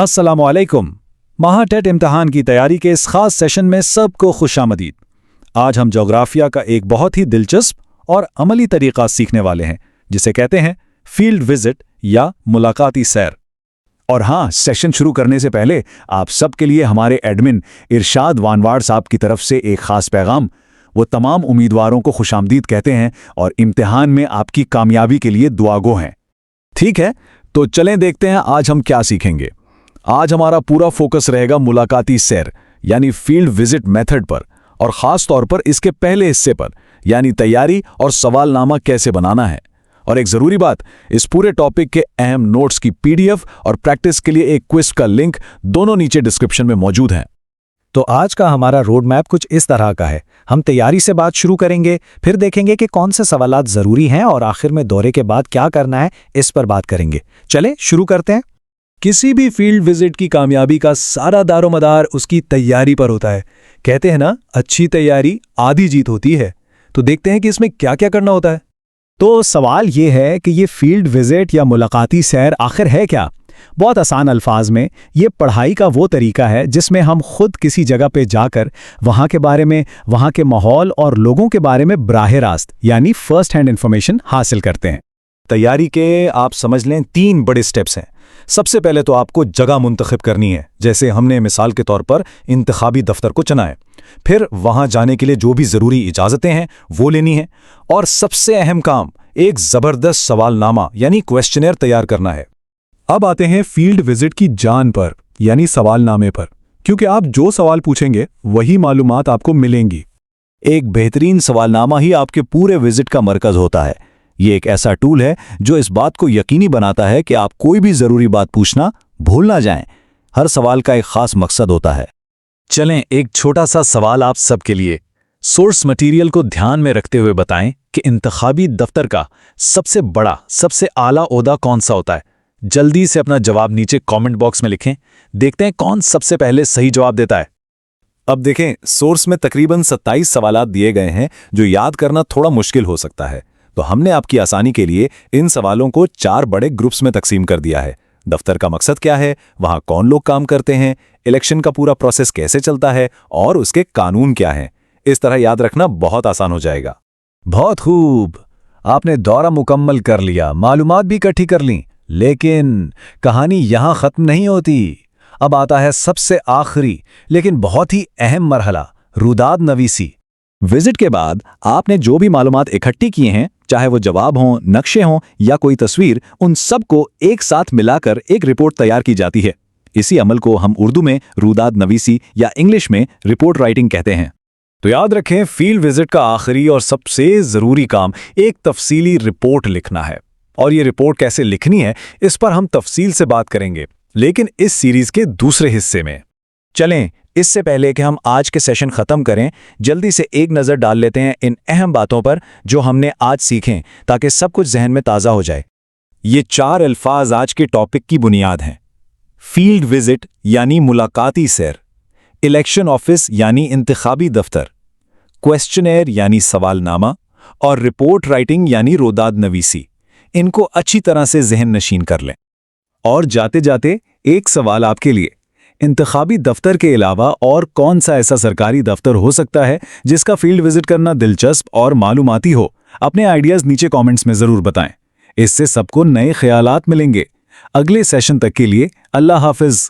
अस्सलामुअलैकुम। महाटेट इम्तिहान की तैयारी के इस खास सेशन में सबको खुशामदीद। आज हम जोग्राफिया का एक बहुत ही दिलचस्प और अमली तरीका सीखने वाले हैं जिसे कहते हैं फील्ड विजिट या मुलाकाती सैर। और हाँ, सेशन शुरू करने से पहले आप सबके लिए हमारे एडमिन इरशाद वानवाड़ साहब की तरफ से एक खास पैगाम। वो तमाम उम्मीदवारों को खुशामदीद कहते हैं और इम्तिहान में आपकी कामयाबी के लिए दुआगो हैं। ठीक है, तो चलें देखते हैं आज हम क्या सीखेंगे। आज हमारा पूरा फोकस रहेगा मुलाकाती सैर यानी फील्ड विजिट मेथड पर, और ख़ास तौर पर इसके पहले हिस्से पर यानी तैयारी और सवालनामा कैसे बनाना है। और एक ज़रूरी बात, इस पूरे टॉपिक के अहम नोट्स की पीडीएफ और प्रैक्टिस के लिए एक क्विज का लिंक दोनों नीचे डिस्क्रिप्शन में मौजूद हैं। तो आज का हमारा रोड मैप कुछ इस तरह का है। हम तैयारी से बात शुरू करेंगे, फिर देखेंगे कि कौन से सवालात ज़रूरी हैं और आखिर में दौरे के बाद क्या करना है, इस पर बात करेंगे। चलें शुरू करते हैं। किसी भी फील्ड विजिट की कामयाबी का सारा दारोमदार उसकी तैयारी पर होता है। कहते हैं ना, अच्छी तैयारी आधी जीत होती है। तो देखते हैं कि इसमें क्या क्या करना होता है। तो सवाल ये है कि ये फील्ड विजिट या मुलाकाती सैर आखिर है क्या? बहुत आसान अल्फाज में, ये पढ़ाई का वो तरीका है जिसमें हम खुद किसी जगह पे जाकर वहाँ के बारे में, वहाँ के माहौल और लोगों के बारे में बराह रास्त यानी फर्स्ट हैंड इन्फॉर्मेशन हासिल करते हैं। तैयारी के आप समझ लें 3 बड़े स्टेप्स हैं। सबसे पहले तो आपको जगह मुंतखब करनी है, जैसे हमने मिसाल के तौर पर इंतखाबी दफ्तर को चुना है। फिर वहां जाने के लिए जो भी ज़रूरी इजाज़तें हैं वो लेनी है, और सबसे अहम काम एक ज़बरदस्त सवालनामा यानी क्वेश्चनर तैयार करना है। अब आते हैं फील्ड विजिट की जान पर यानी सवालनामे पर, क्योंकि आप जो सवाल पूछेंगे वही मालूमात आपको मिलेंगी। एक बेहतरीन सवालनामा ही आपके पूरे विजिट का मरकज़ होता है। ये एक ऐसा टूल है जो इस बात को यकीनी बनाता है कि आप कोई भी ज़रूरी बात पूछना भूल ना जाएं। हर सवाल का एक ख़ास मकसद होता है। चलें, एक छोटा सा सवाल आप सबके लिए। सोर्स मटेरियल को ध्यान में रखते हुए बताएं कि इंतखाबी दफ्तर का सबसे बड़ा, सबसे आला ओहदा कौन सा होता है। जल्दी से अपना जवाब नीचे कमेंट बॉक्स में लिखें। देखते हैं कौन सबसे पहले सही जवाब देता है। अब देखें, सोर्स में तकरीबन 27 सवालात दिए गए हैं जो याद करना थोड़ा मुश्किल हो सकता है। तो हमने आपकी आसानी के लिए इन सवालों को 4 बड़े ग्रुप्स में तकसीम कर दिया है। दफ्तर का मकसद क्या है, वहां कौन लोग काम करते हैं, इलेक्शन का पूरा प्रोसेस कैसे चलता है और उसके कानून क्या हैं। इस तरह याद रखना बहुत आसान हो जाएगा। बहुत खूब, आपने दौरा मुकम्मल कर लिया, मालूमात भी इकट्ठी कर ली, लेकिन कहानी यहां खत्म नहीं होती। अब आता है सबसे आखिरी लेकिन बहुत ही अहम मरहला, रुदाद नवीसी। विजिट के बाद आपने जो भी मालूमात इकट्ठी किए हैं, चाहे वो जवाब हों, नक्शे हों या कोई तस्वीर, उन सब को एक साथ मिलाकर एक रिपोर्ट तैयार की जाती है। इसी अमल को हम उर्दू में रुदाद नवीसी या इंग्लिश में रिपोर्ट राइटिंग कहते हैं। तो याद रखें, फील्ड विजिट का आखिरी और सबसे ज़रूरी काम एक तफसीली रिपोर्ट लिखना है। और ये रिपोर्ट कैसे लिखनी है, इस पर हम तफसील से बात करेंगे, लेकिन इस सीरीज़ के दूसरे हिस्से में। चलें, इससे पहले कि हम आज के सेशन ख़त्म करें, जल्दी से एक नज़र डाल लेते हैं इन अहम बातों पर जो हमने आज सीखें, ताकि सब कुछ जहन में ताज़ा हो जाए। ये 4 अल्फाज आज के टॉपिक की बुनियाद हैं। फील्ड विजिट यानी मुलाकाती सैर, इलेक्शन ऑफिस यानी इंतखाबी दफ्तर, क्वेश्चनर यानी सवालनामा, और रिपोर्ट राइटिंग यानी रुदाद नवीसी। इनको अच्छी तरह से जहन नशीन कर लें। और जाते जाते एक सवाल आपके लिए, इंतखाबी दफ्तर के अलावा और कौन सा ऐसा सरकारी दफ्तर हो सकता है जिसका फील्ड विजिट करना दिलचस्प और मालूमाती हो? अपने आइडियाज़ नीचे कमेंट्स में ज़रूर बताएं। इससे सबको नए ख्यालात मिलेंगे। अगले सेशन तक के लिए अल्लाह हाफिज़।